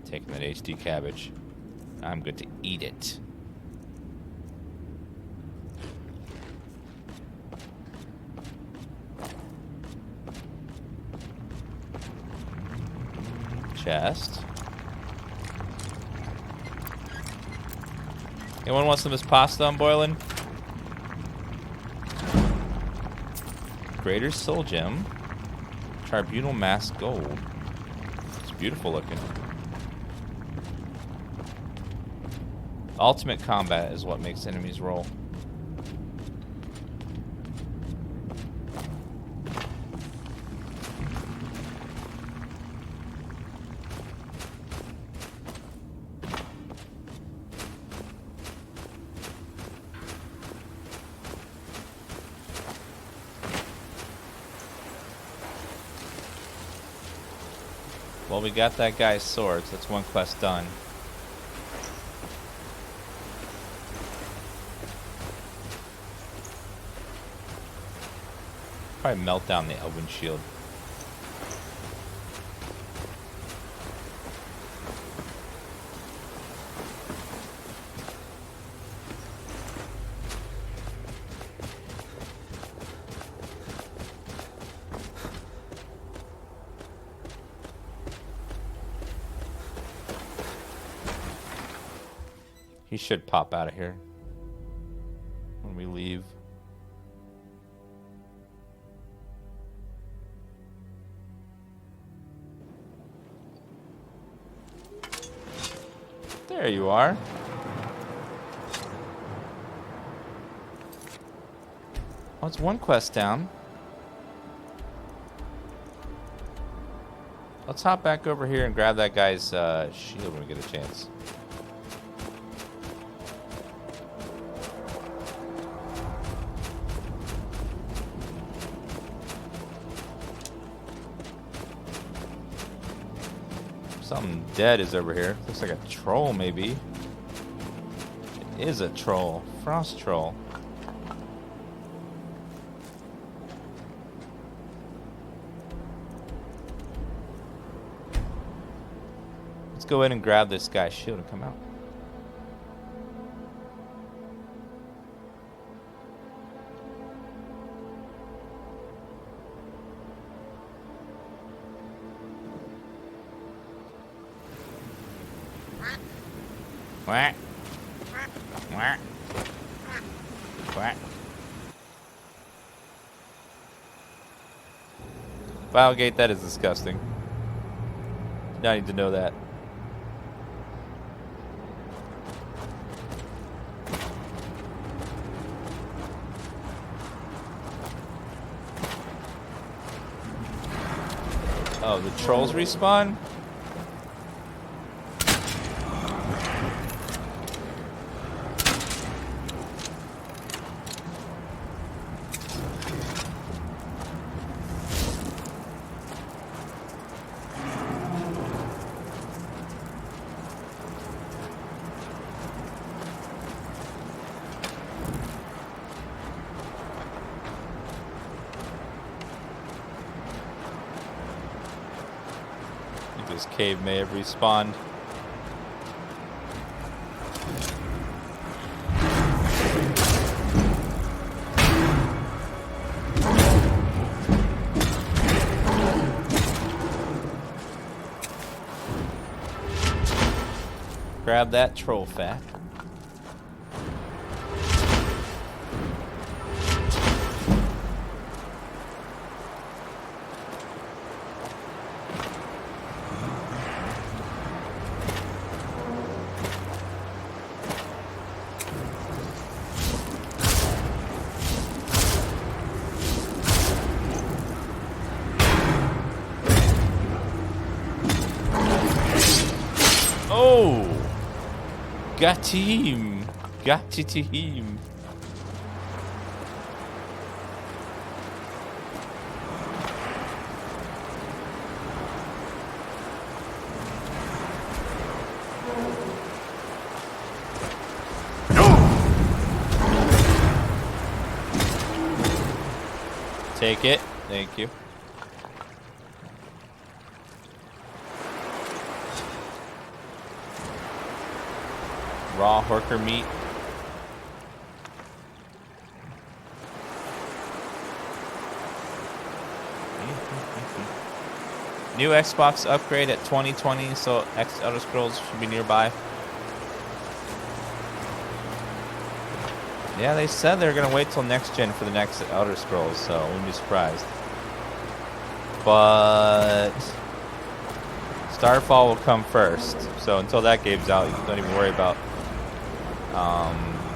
Taking that HD cabbage. I'm good to eat it. Chest. Anyone want some of this pasta I'm boiling? Greater Soul Gem. Tribunal Mask Gold. It's beautiful looking. Ultimate combat is what makes enemies roll. Well, we got that guy's swords. That's one quest done. Probably melt down the Elven shield. He should pop out of here when we leave. There you are. Oh, it's one quest down. Let's hop back over here and grab that guy's shield when we get a chance. Something dead is over here. Looks like a troll, maybe. It is a troll. Frost troll. Let's go in and grab this guy's shield and come out. Quack. Quack. Quack. Filegate, that is disgusting. Now I need to know that. Oh, the trolls respawn? This cave may have respawned. Grab that troll fat. Oh! Got him! Got to him! Take it. Thank you. raw horker meat. New Xbox upgrade at 2020, so Elder Scrolls should be nearby. Yeah, they said they're gonna wait till next gen for the next Elder Scrolls, so I wouldn't be surprised. But Starfall will come first, so until that game's out, you don't even worry about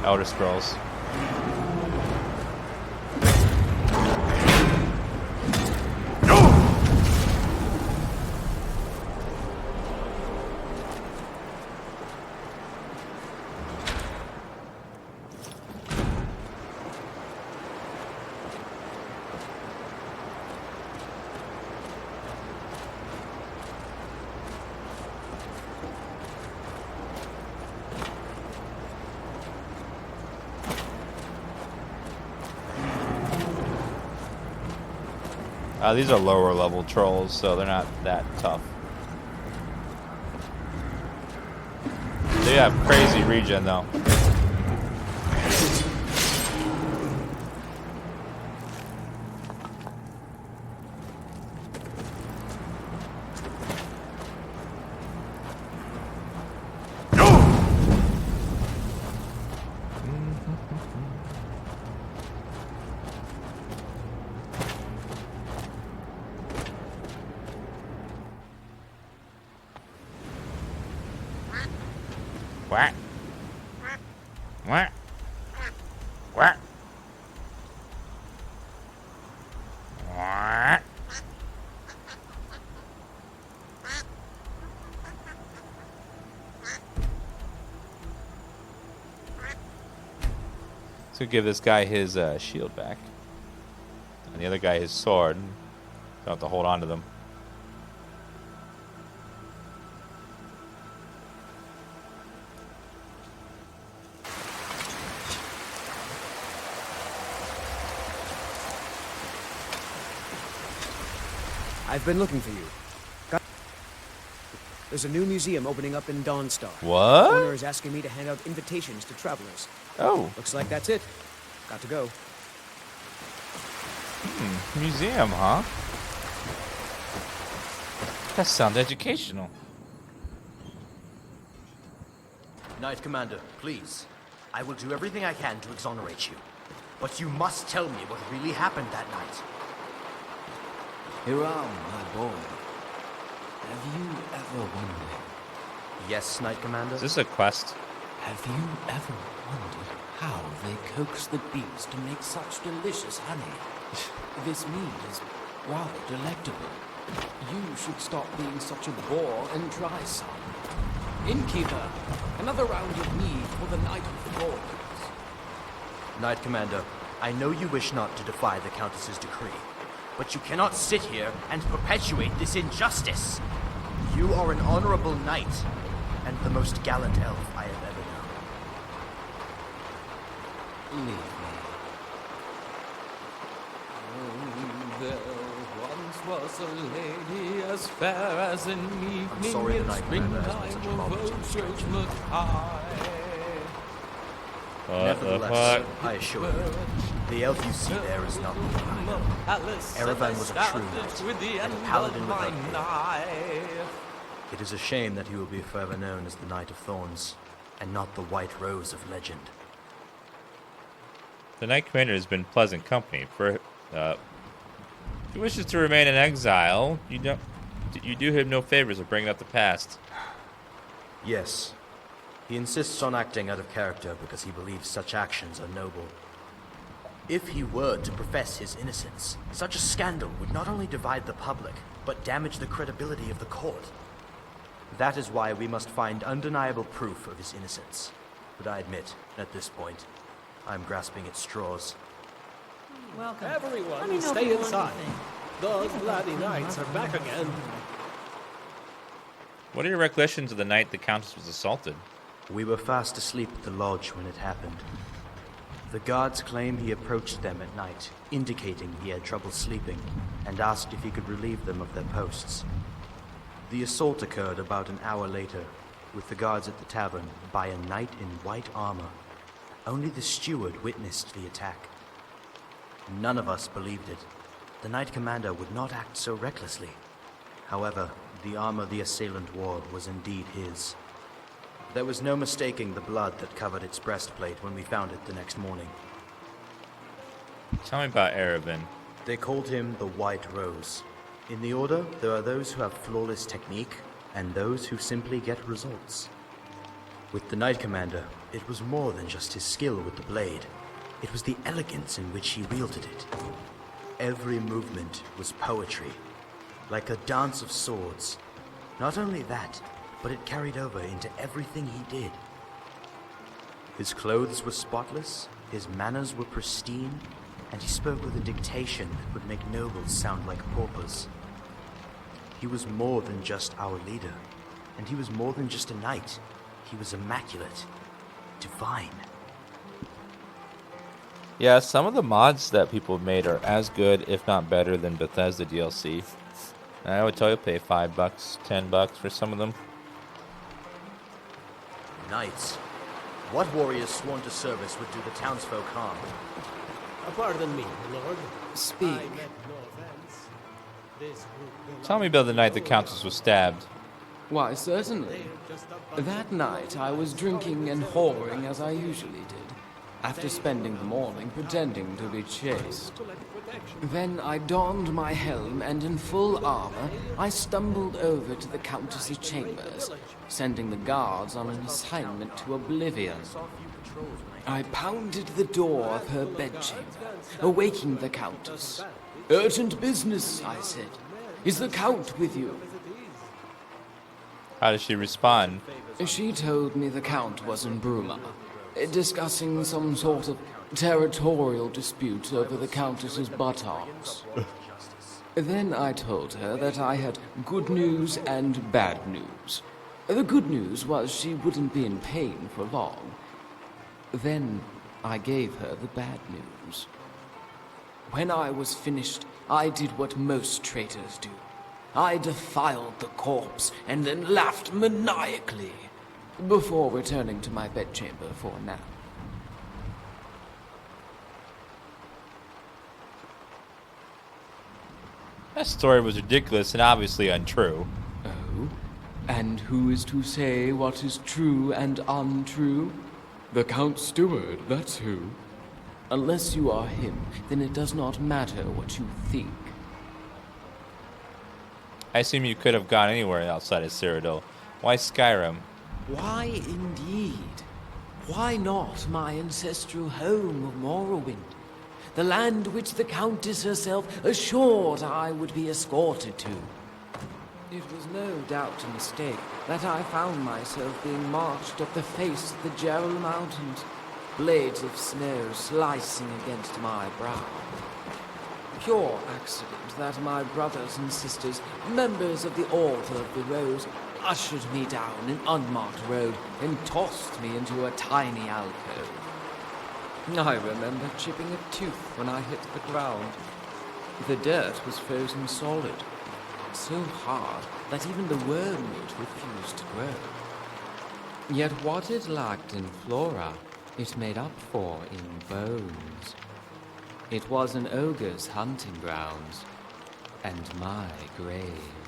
Elder Scrolls. These are lower level trolls, so they're not that tough. They have crazy regen though. Quack. Quack. Quack. Quack. So give this guy his shield back. And the other guy his sword. Don't have to hold on to them. I've been looking for you. There's a new museum opening up in Dawnstar. What? The owner is asking me to hand out invitations to travelers. Oh. Looks like that's it. Got to go. Museum, huh? That sounds educational. Knight Commander, please. I will do everything I can to exonerate you. But you must tell me what really happened that night. Hiram, my boy. Have you ever wondered? Yes, Knight Commander? Is this a quest? Have you ever wondered how they coax the bees to make such delicious honey? This meat is rather delectable. You should stop being such a bore and try some. Innkeeper, another round of mead for the Knight of Thorns. Knight Commander, I know you wish not to defy the Countess's decree, but you cannot sit here and perpetuate this injustice. You are an honorable knight, and the most gallant elf I have ever known. Leave me. Oh, there once was a lady as fair as an evening sorry the in Knight Commander has been springtime such a of bother to old this stranger. Judgment High. Nevertheless, I assure you, the elf you see there is not the one I know. Erevan was a true knight, and a paladin without fear. It is a shame that he will be forever known as the Knight of Thorns, and not the White Rose of legend. The Knight Commander has been pleasant company. For he wishes to remain in exile. You do him no favors of bringing up the past. Yes, he insists on acting out of character because he believes such actions are noble. If he were to profess his innocence, such a scandal would not only divide the public, but damage the credibility of the court. That is why we must find undeniable proof of his innocence. But I admit, at this point, I'm grasping at straws. Welcome. Everyone, stay inside. Those bloody knights are back again. What are your recollections of the night the Countess was assaulted? We were fast asleep at the lodge when it happened. The guards claim he approached them at night, indicating he had trouble sleeping, and asked if he could relieve them of their posts. The assault occurred about an hour later, with the guards at the tavern, by a knight in white armor. Only the steward witnessed the attack. None of us believed it. The knight commander would not act so recklessly. However, the armor the assailant wore was indeed his. There was no mistaking the blood that covered its breastplate when we found it the next morning. Tell me about Erebin. They called him the White Rose. In the Order, there are those who have flawless technique, and those who simply get results. With the Knight Commander, it was more than just his skill with the blade. It was the elegance in which he wielded it. Every movement was poetry, like a dance of swords. Not only that, but it carried over into everything he did. His clothes were spotless, his manners were pristine, and he spoke with a dictation that would make nobles sound like paupers. He was more than just our leader, and he was more than just a knight. He was immaculate, divine. Yeah, some of the mods that people have made are as good, if not better, than Bethesda DLC. And I would tell you, pay $5, $10 for some of them. Knights. What warriors sworn to service would do the townsfolk harm? Pardon me, Lord. Speak. I meant no offense. This group Tell me about the night the Countess was stabbed. Why, certainly. That night I was drinking and whoring as I usually did, after spending the morning pretending to be chaste. Then I donned my helm and in full armor, I stumbled over to the Countess's chambers, sending the guards on an assignment to oblivion. I pounded the door of her bedchamber, awaking the Countess. "Urgent business," I said. "Is the Count with you?" How did she respond? She told me the Count was in Bruma, discussing some sort of territorial dispute over the Countess's buttocks. Then I told her that I had good news and bad news. The good news was she wouldn't be in pain for long. Then I gave her the bad news. When I was finished, I did what most traitors do. I defiled the corpse and then laughed maniacally before returning to my bedchamber for a nap. That story was ridiculous and obviously untrue. Oh? And who is to say what is true and untrue? The Count Steward, that's who. Unless you are him, then it does not matter what you think. I assume you could have gone anywhere outside of Cyrodiil. Why Skyrim? Why indeed? Why not my ancestral home of Morrowind? The land which the Countess herself assured I would be escorted to. It was no doubt a mistake that I found myself being marched up the face of the Gerald Mountains, blades of snow slicing against my brow. Pure accident that my brothers and sisters, members of the Order of the Rose, ushered me down an unmarked road and tossed me into a tiny alcove. I remember chipping a tooth when I hit the ground. The dirt was frozen solid, so hard that even the wormwood refused to grow. Yet what it lacked in flora, it made up for in bones. It was an ogre's hunting grounds, and my grave.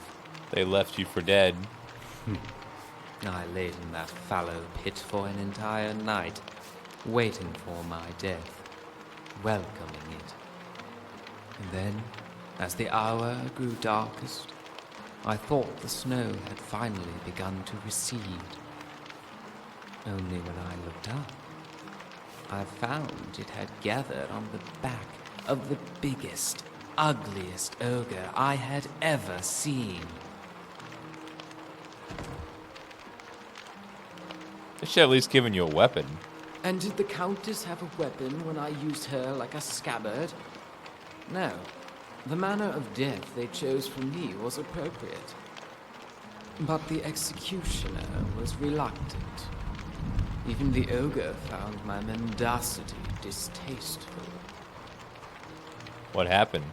They left you for dead. I laid in that fallow pit for an entire night, waiting for my death, welcoming it. And then, as the hour grew darkest, I thought the snow had finally begun to recede. Only when I looked up, I found it had gathered on the back of the biggest, ugliest ogre I had ever seen. They should have at least given you a weapon. And did the Countess have a weapon when I used her like a scabbard? No. The manner of death they chose for me was appropriate. But the executioner was reluctant. Even the ogre found my mendacity distasteful. What happened?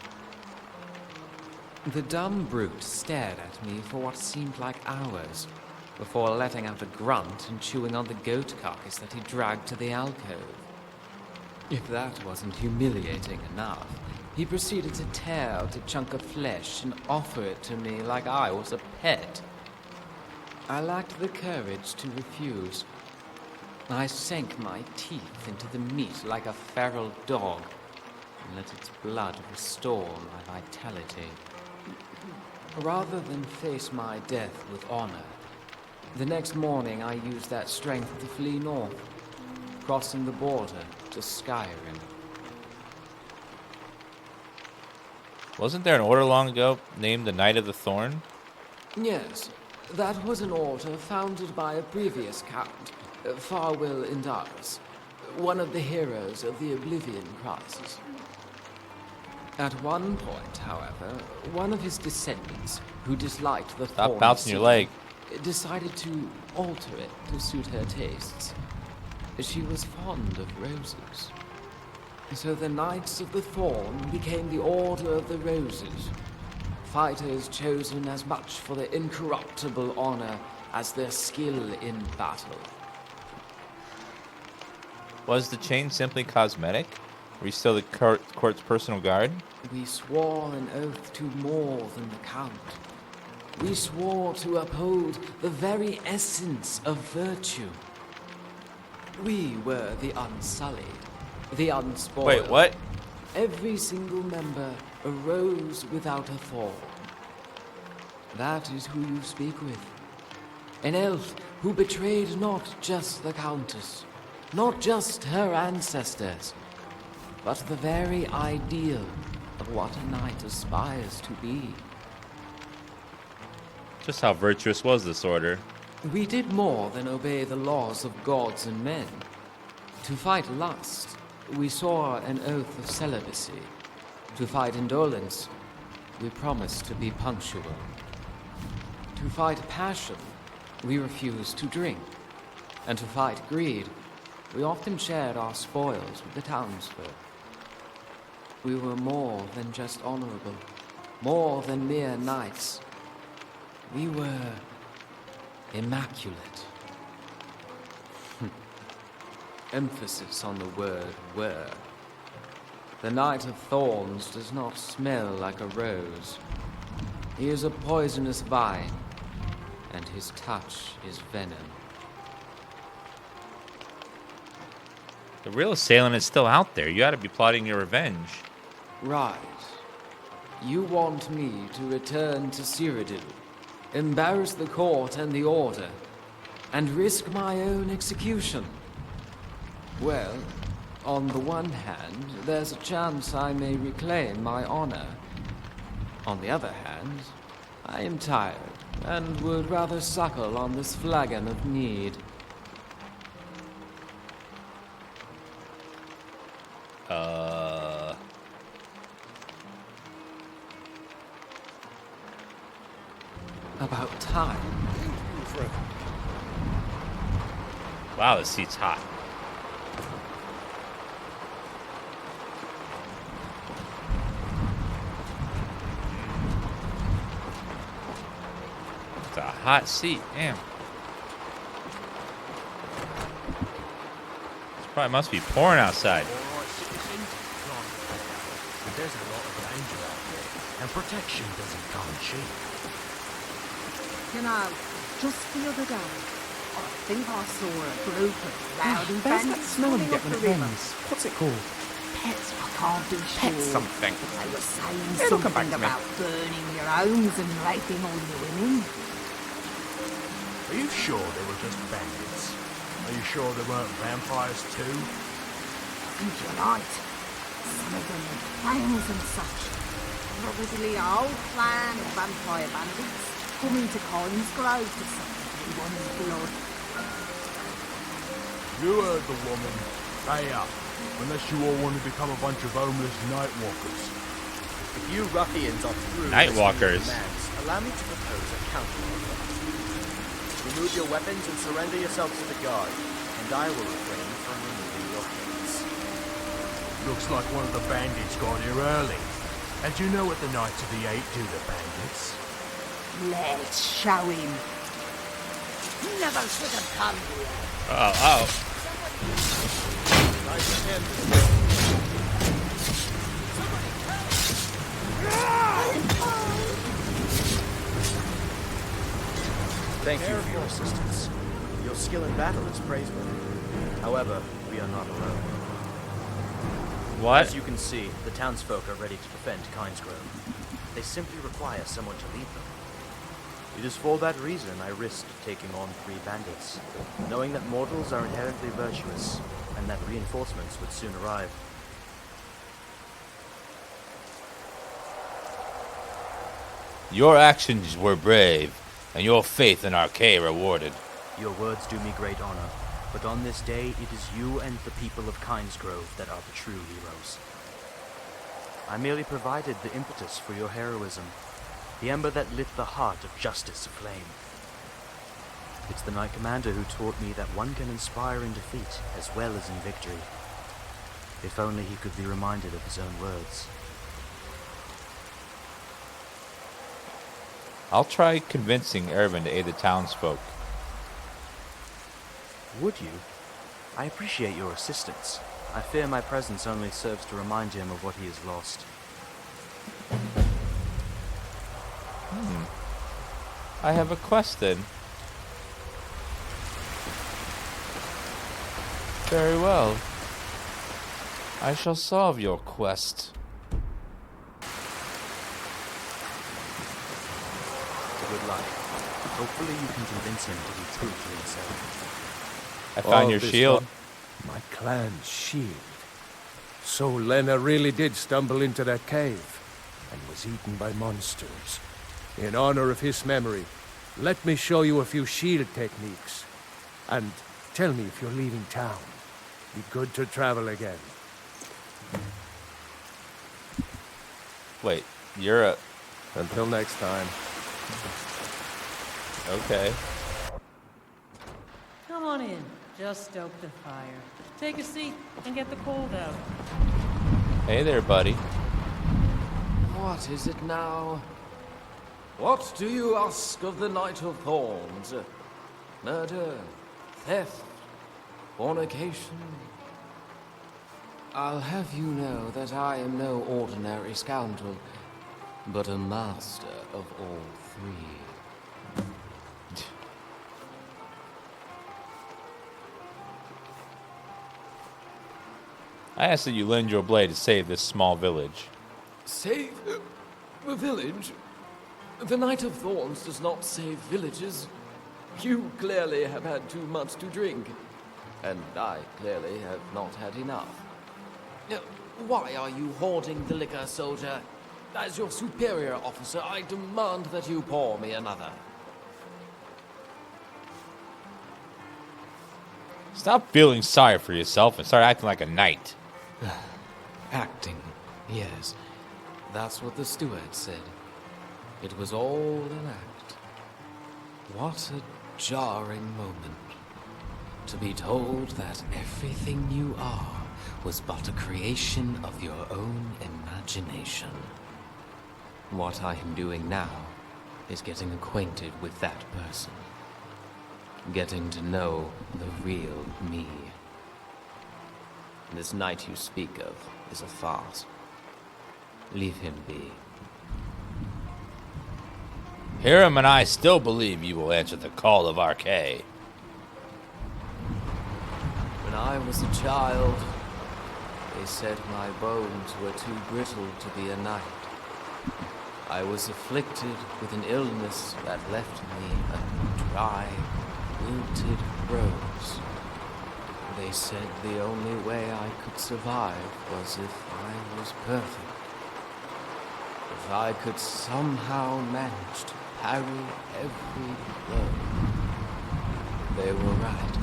The dumb brute stared at me for what seemed like hours, before letting out a grunt and chewing on the goat carcass that he dragged to the alcove. If that wasn't humiliating enough, he proceeded to tear out a chunk of flesh and offer it to me like I was a pet. I lacked the courage to refuse. I sank my teeth into the meat like a feral dog and let its blood restore my vitality. Rather than face my death with honor, the next morning I used that strength to flee north, crossing the border to Skyrim. Wasn't there an order long ago named the Knight of the Thorn? Yes, that was an order founded by a previous count, Farwell Indars, one of the heroes of the Oblivion Crisis. At one point, however, one of his descendants, who disliked the Stop thorn bouncing your seed, leg. decided to alter it to suit her tastes. She was fond of roses. So the Knights of the Thorn became the Order of the Roses, fighters chosen as much for their incorruptible honor as their skill in battle. Was the change simply cosmetic? Were you still the court's personal guard? We swore an oath to more than the Count. We swore to uphold the very essence of virtue. We were the unsullied, the unspoiled. Wait, what? Every single member arose without a thorn. That is who you speak with. An elf who betrayed not just the Countess, not just her ancestors, but the very ideal of what a knight aspires to be. Just how virtuous was this order? We did more than obey the laws of gods and men. To fight lust, we swore an oath of celibacy. To fight indolence, we promised to be punctual. To fight passion, we refused to drink. And to fight greed, we often shared our spoils with the townsfolk. We were more than just honorable, more than mere knights. We were immaculate. Emphasis on the word were. The Knight of Thorns does not smell like a rose. He is a poisonous vine, and his touch is venom. The real assailant is still out there. You gotta be plotting your revenge. Right. You want me to return to Cyrodiil, embarrass the court and the order, and risk my own execution? Well, on the one hand, there's a chance I may reclaim my honor. On the other hand, I am tired and would rather suckle on this flagon of mead. About time. Wow, this seat's hot. It's a hot seat, damn. It probably must be pouring outside. Alright, citizen. But there's a lot of danger out there, and protection doesn't come cheap. You know, just the other day, I think I saw a group of rowdy bandits coming up the river. What's it called? Pets, I can't be sure. Pet something. They were saying It'll come back something to me. about burning your homes and raping all your women. Are you sure they were just bandits? Are you sure they weren't vampires too? I think you're right. Some of them had plans and such. Probably a whole clan of vampire bandits coming to Colin's Grove to suck everyone's blood. You heard the woman. Pay up. Unless you all want to become a bunch of homeless nightwalkers. If you ruffians are through Nightwalkers. demands, allow me to propose a counter-offer. Remove your weapons and surrender yourselves to the guard, and I will refrain from removing your heads. Looks like one of the bandits got here early. And you know what the Knights of the Eight do to bandits? Let's show him. Never should have come here. Oh, Thank you for your assistance. Your skill in battle is praiseworthy. However, we are not alone. what? As you can see, the townsfolk are ready to defend Kinesgrove. They simply require someone to lead them. It is for that reason I risked taking on 3 bandits, knowing that mortals are inherently virtuous, and that reinforcements would soon arrive. Your actions were brave, and your faith in Archay rewarded. Your words do me great honor, but on this day it is you and the people of Kinesgrove that are the true heroes. I merely provided the impetus for your heroism, the ember that lit the heart of justice aflame. It's the Knight Commander who taught me that one can inspire in defeat as well as in victory. If only he could be reminded of his own words. I'll try convincing Erwin to aid the townsfolk. Would you? I appreciate your assistance. I fear my presence only serves to remind him of what he has lost. I have a quest then. Very well. I shall solve your quest. Good luck. Hopefully you can convince him to be true to himself. I found All your this shield. My clan's shield. So Lena really did stumble into that cave and was eaten by monsters. In honor of his memory, let me show you a few shield techniques. And tell me if you're leaving town. Be good to travel again. Wait, you're a... Until next time. Okay. Come on in. Just stoke the fire. Take a seat and get the cold out. Hey there, buddy. What is it now? What do you ask of the Knight of Thorns? Murder? Theft? Fornication? I'll have you know that I am no ordinary scoundrel, but a master of all 3. I ask that you lend your blade to save this small village. Save the village? The Knight of Thorns does not save villages. You clearly have had too much to drink, and I clearly have not had enough. Now, why are you hoarding the liquor, soldier? As your superior officer, I demand that you pour me another. Stop feeling sorry for yourself and start acting like a knight. Acting, yes. That's what the steward said. It was all an act. What a jarring moment. To be told that everything you are was but a creation of your own imagination. What I am doing now is getting acquainted with that person. Getting to know the real me. This knight you speak of is a farce. Leave him be. Hiram and I still believe you will answer the call of Archay. When I was a child, they said my bones were too brittle to be a knight. I was afflicted with an illness that left me a dry, wilted rose. They said the only way I could survive was if I was perfect. If I could somehow manage to parry every blow. They were right.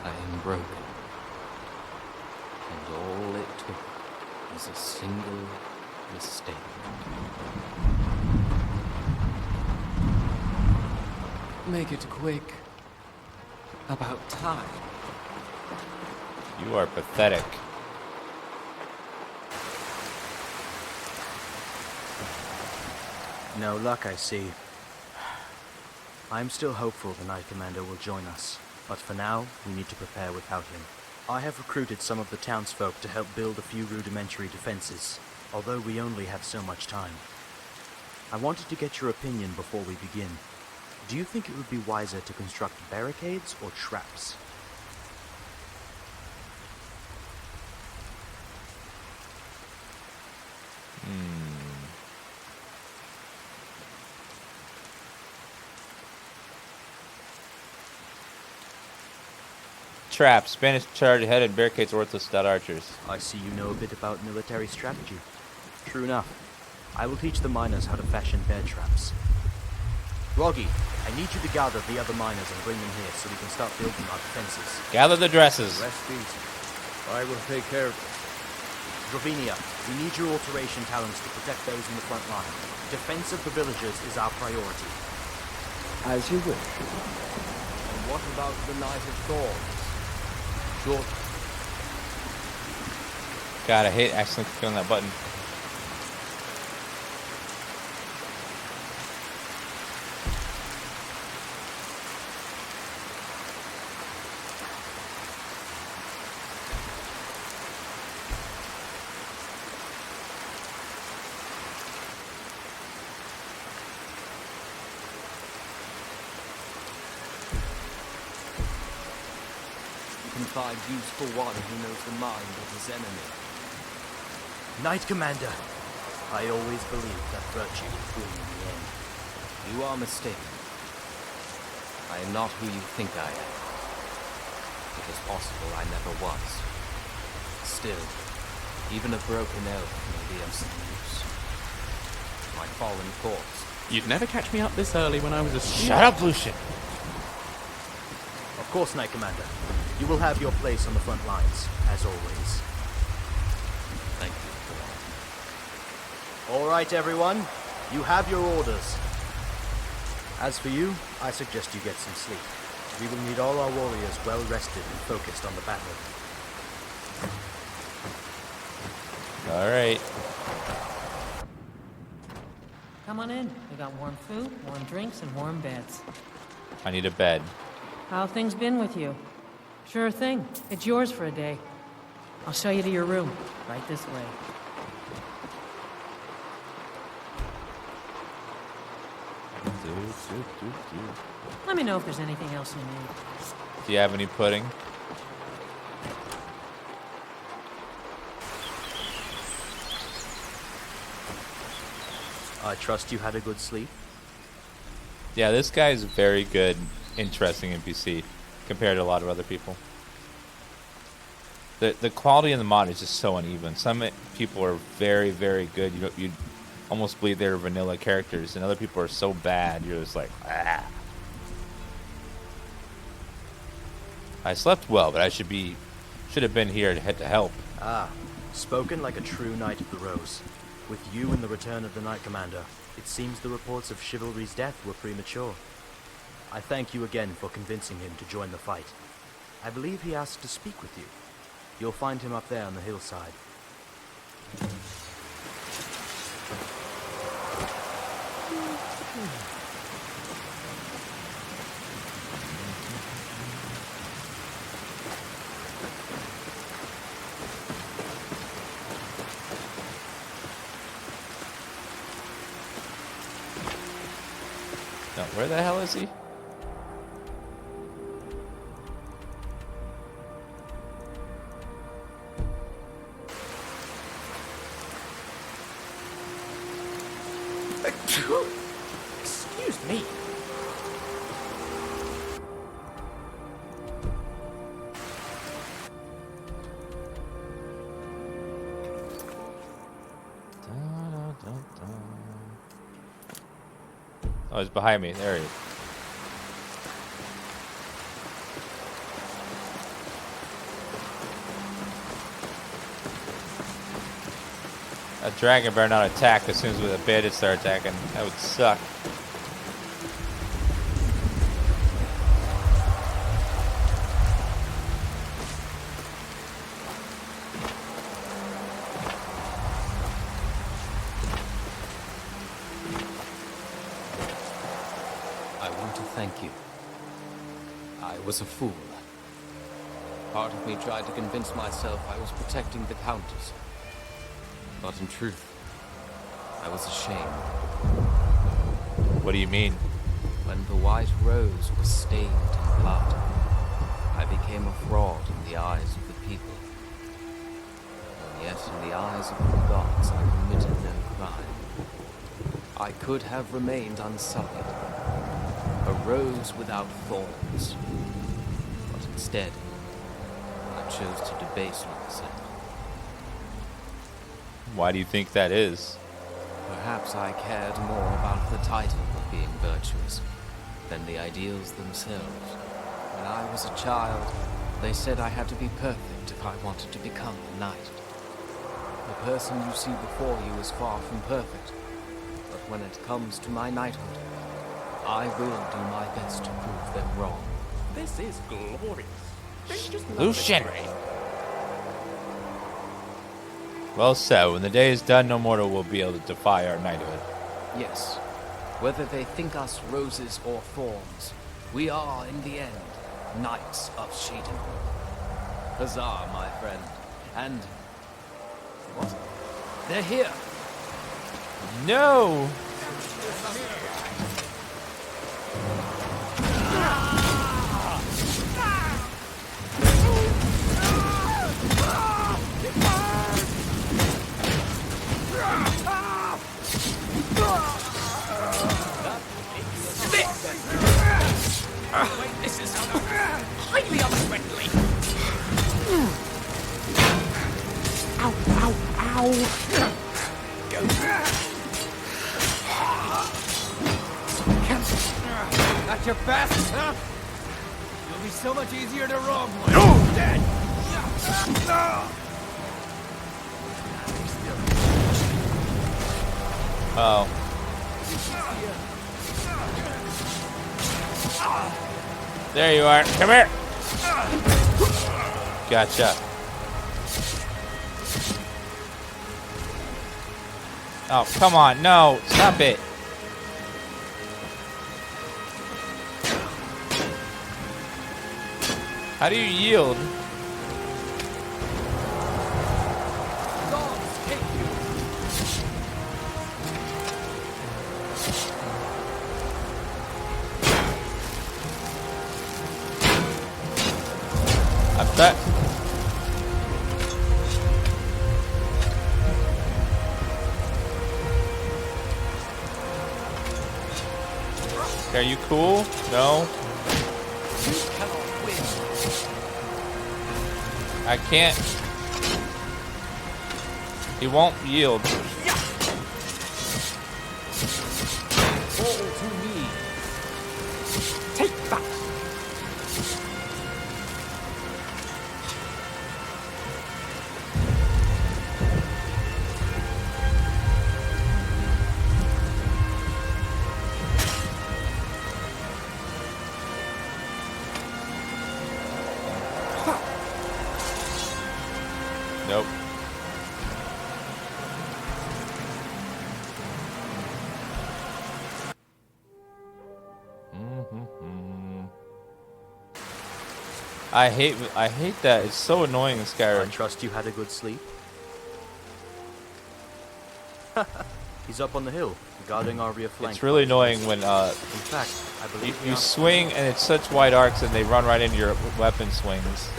I am broken. And all it took was a single mistake. Make it quick. About time. You are pathetic. No luck, I see. I am still hopeful the Knight Commander will join us, but for now, we need to prepare without him. I have recruited some of the townsfolk to help build a few rudimentary defenses, although we only have so much time. I wanted to get your opinion before we begin. Do you think it would be wiser to construct barricades or traps? Traps. Spanish charge ahead and barricades worthless without archers. I see you know a bit about military strategy. True enough. I will teach the miners how to fashion bear traps. Groggy, I need you to gather the other miners and bring them here so we can start building our defenses. Gather the dresses. Rest easy. I will take care of it. Dravinia, we need your alteration talents to protect those in the front line. Defense of the villagers is our priority. As you wish. And what about the Knight of Thorns? Sure. God, I hate accidentally clicking on that button. Find useful one who knows the mind of his enemy. Knight Commander, I always believed that virtue would win in the end. You are mistaken. I am not who you think I am. It is possible I never was. Still, even a broken elf may be of some use. My fallen corpse. You'd never catch me up this early when I was a student. Shut up, Lucian. Of course, Knight Commander. You will have your place on the front lines, as always. Thank you. All right, everyone. You have your orders. As for you, I suggest you get some sleep. We will need all our warriors well rested and focused on the battle. All right. Come on in. We got warm food, warm drinks, and warm beds. I need a bed. How things been with you? Sure thing. It's yours for a day. I'll show you to your room. Right this way. Let me know if there's anything else you need. Do you have any pudding? I trust you had a good sleep. Yeah, this guy is a very good, interesting NPC compared to a lot of other people. The quality in the mod is just so uneven. Some people are very, very good. You'd almost believe they're vanilla characters, and other people are so bad, you're just like, ah. I slept well, but I should have been here to help. Ah, spoken like a true Knight of the Rose. With you and the return of the Knight Commander, it seems the reports of Chivalry's death were premature. I thank you again for convincing him to join the fight. I believe he asked to speak with you. You'll find him up there on the hillside. Now, where the hell is he? Excuse me. Oh, he's behind me. There he is. A dragon better not attack as soon as the bandits start attacking. That would suck. I will want to thank you. I was a fool. Part of me tried to convince myself I was protecting the Countess. But in truth, I was ashamed. What do you mean? When the white rose was stained in blood, I became a fraud in the eyes of the people. And yet in the eyes of the gods I committed no crime. I could have remained unsullied, a rose without thorns. But instead, I chose to debase myself. Why do you think that is? Perhaps I cared more about the title of being virtuous than the ideals themselves. When I was a child, they said I had to be perfect if I wanted to become a knight. The person you see before you is far from perfect, but when it comes to my knighthood, I will do my best to prove them wrong. This is glorious. Don't just love Lucian! it, Ray. Well said. When the day is done, no mortal will be able to defy our knighthood. Yes, whether they think us roses or thorns, we are, in the end, knights of Sheeton. Huzzah, my friend. And... what? They're here! No! This is highly unfriendly. Ow, ow, ow. That's your best, huh? You'll be so much easier to rob when you're dead. Oh. There you are. Come here. Gotcha. Oh, come on. No. Stop it. How do you yield? That. Are you cool? No. I can't. He won't yield. Fall to me. Take that. Nope. I hate that. It's so annoying in I Skyrim. trust you had a good sleep. He's up on the hill, guarding our rear flank. It's really annoying when In fact, I believe you swing and it's such wide arcs and they run right into your weapon swings.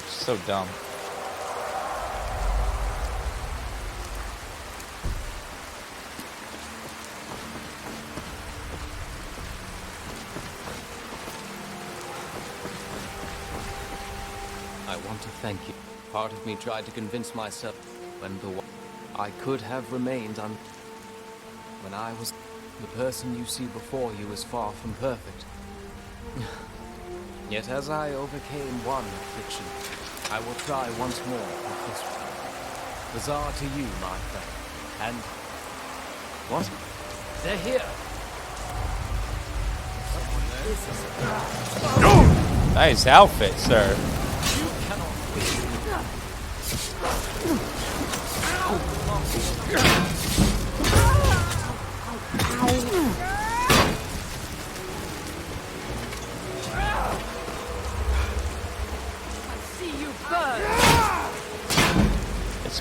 It's so dumb. I want to thank you. Part of me tried to convince myself when I could have remained when I was the person you see before you is far from perfect. Yet as I overcame one affliction, I will try once more with this one. Huzzah to you, my friend. And what? They're here. Nice outfit, sir. You cannot win.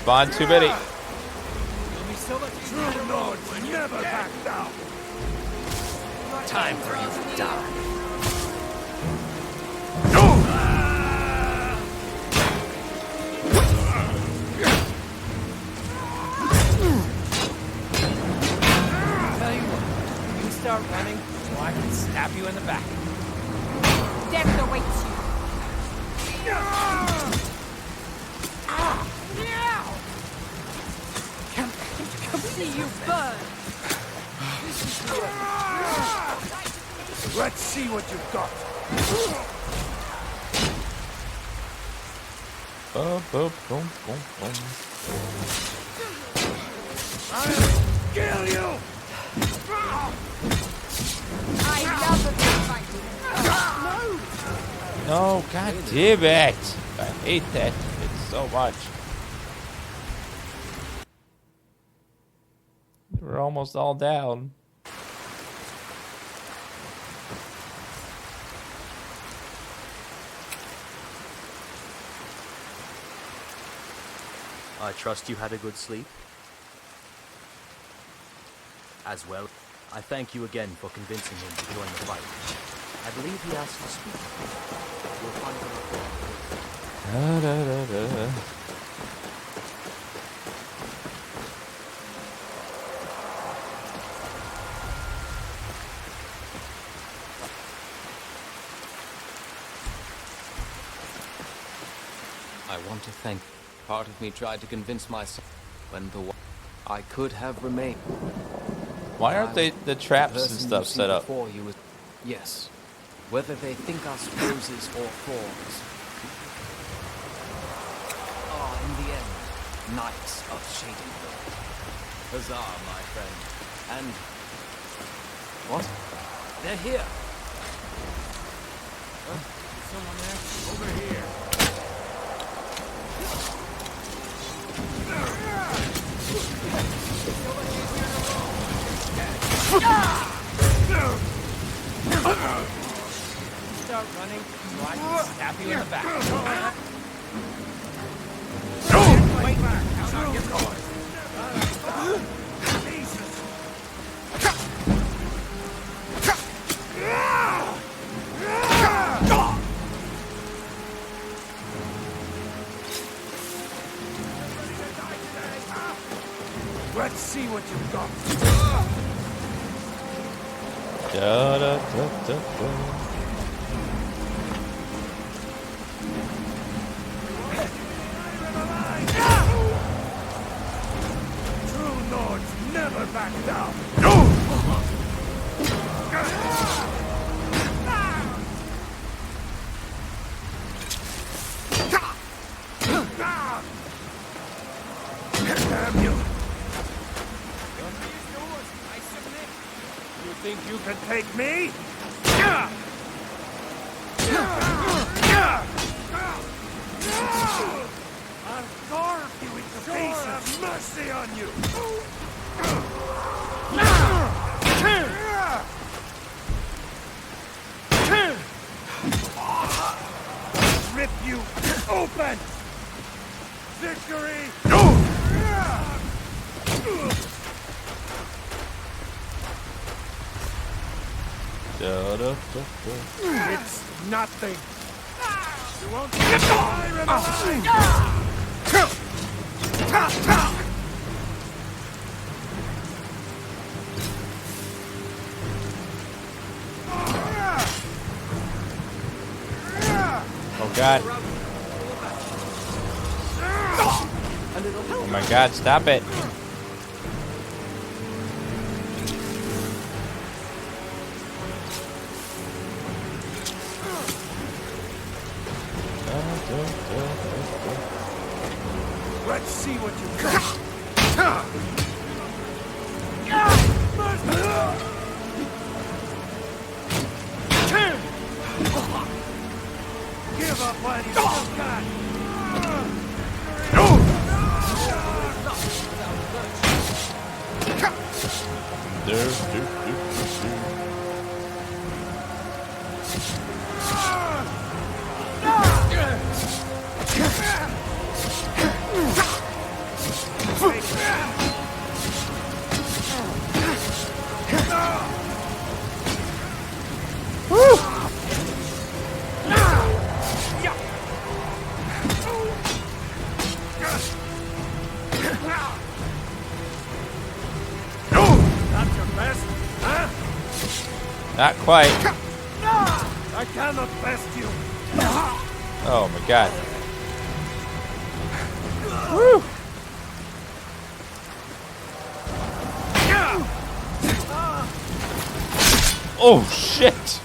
Spawn too many. It'll be so much easier to roam when you're Never dead. back down. Time for you to die. Tell you what, you start running so I can stab you in the back. Death awaits you. Come see you burn. Let's see what you've got. Boom, boom, boom, boom, boom. I'll kill you! I love a good fight. No, god damn it. I hate that shit so much. We're almost all down. I trust you had a good sleep. As well, I thank you again for convincing him to join the fight. I believe he asked to speak. We'll find out. Da, da, da, da. I want to thank. Part of me tried to convince myself when I could have remained. Why aren't they the traps and stuff set up? Before you was, yes. Whether they think us roses or thorns are in the end knights of Shadingville. Huzzah, my friend. And what? They're here. Someone there? Over here. Start running so I can stab you in the back. Wait back. How about get going? Let's see what you've got. Da, da, da, da, da. True Nords never back down. Damn you! You think you can take me? I'll carve you into pieces. Have mercy on you! Rip you open! Victory! Da, da, da, da. It's nothing. You won't get Skyrim alive! Oh god. Oh my god, stop it. Let's see what you've got. Give up while you still can. Not quite. I cannot best you. Oh my god. Woo! Oh shit!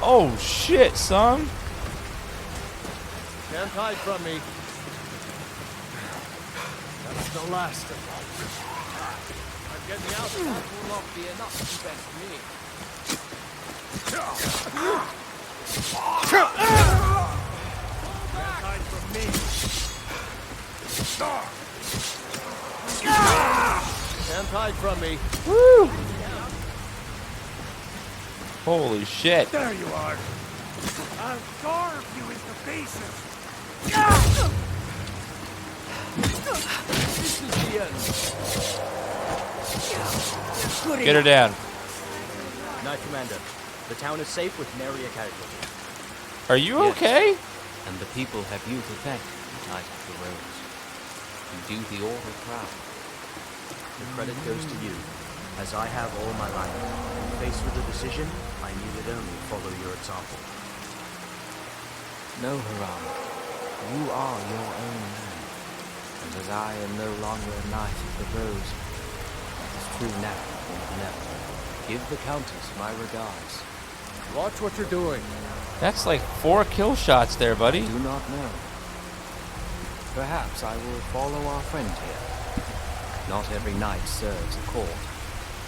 Oh shit, son! Can't hide from me. That's the last of them. I'm getting out. That will not be enough to best me. Can't hide from me. Can't hide from me. Woo! Holy shit! There you are. I'll carve you into pieces. This is the end. Get her down. Knight Commander, the town is safe with nary a casualty. Are you Yes. okay? And the people have you to thank, Knight of the Rose. You do the order proud. The credit goes to you, as I have all my life. And faced with a decision, I needed only follow your example. No, Haram. You are your own man. And as I am no longer a Knight of the Rose, it is true now and never. Give the Countess my regards. Watch what you're doing. That's like 4 kill shots there, buddy. Do not know. Perhaps I will follow our friend here. Not every knight serves a court.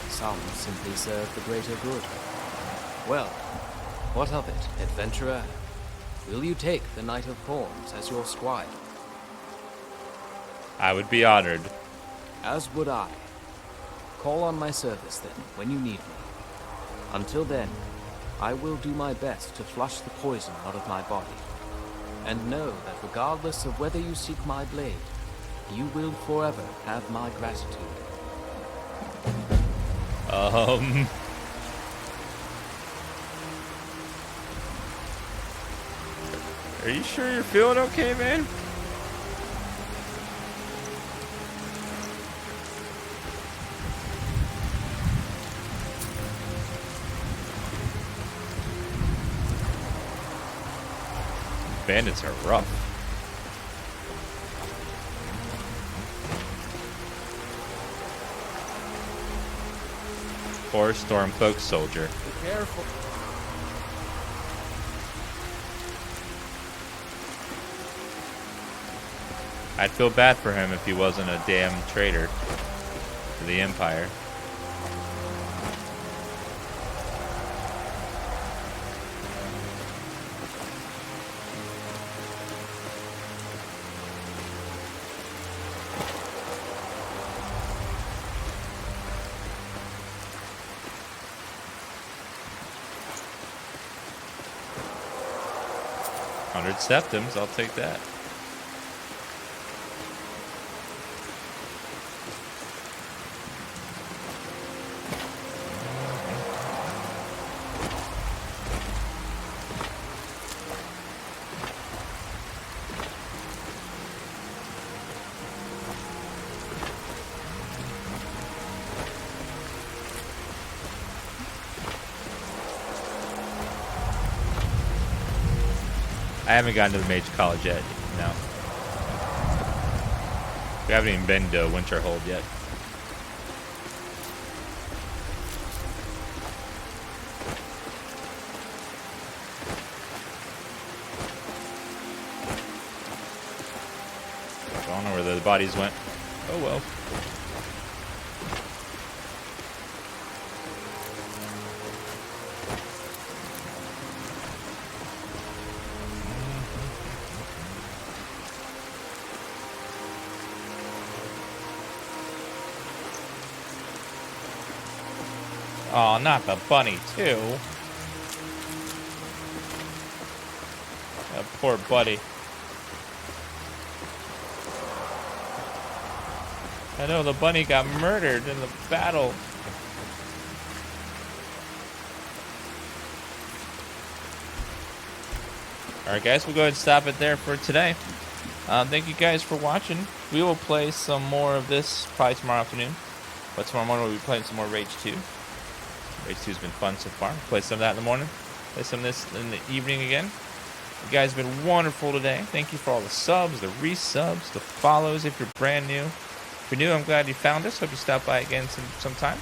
Some simply serve the greater good. Well, what of it, adventurer? Will you take the Knight of Thorns as your squire? I would be honored. As would I. Call on my service then, when you need me. Until then, I will do my best to flush the poison out of my body. And know that regardless of whether you seek my blade, you will forever have my gratitude. Are you sure you're feeling okay, man? Bandits are rough. Or Stormcloak Soldier. Be careful. I'd feel bad for him if he wasn't a damn traitor to the Empire. Septims, I'll take that. I haven't gotten to the Mage College yet. No. We haven't even been to Winterhold yet. I don't know where the bodies went. Oh well. Oh, not the bunny, too. That poor buddy. I know the bunny got murdered in the battle. Alright guys, we'll go ahead and stop it there for today. Thank you guys for watching. We will play some more of this probably tomorrow afternoon. But tomorrow morning we'll be playing some more Rage 2. Race 2's been fun so far. Play some of that in the morning. Play some of this in the evening again. You guys have been wonderful today. Thank you for all the subs, the resubs, the follows if you're brand new. If you're new, I'm glad you found us. Hope you stop by again sometime.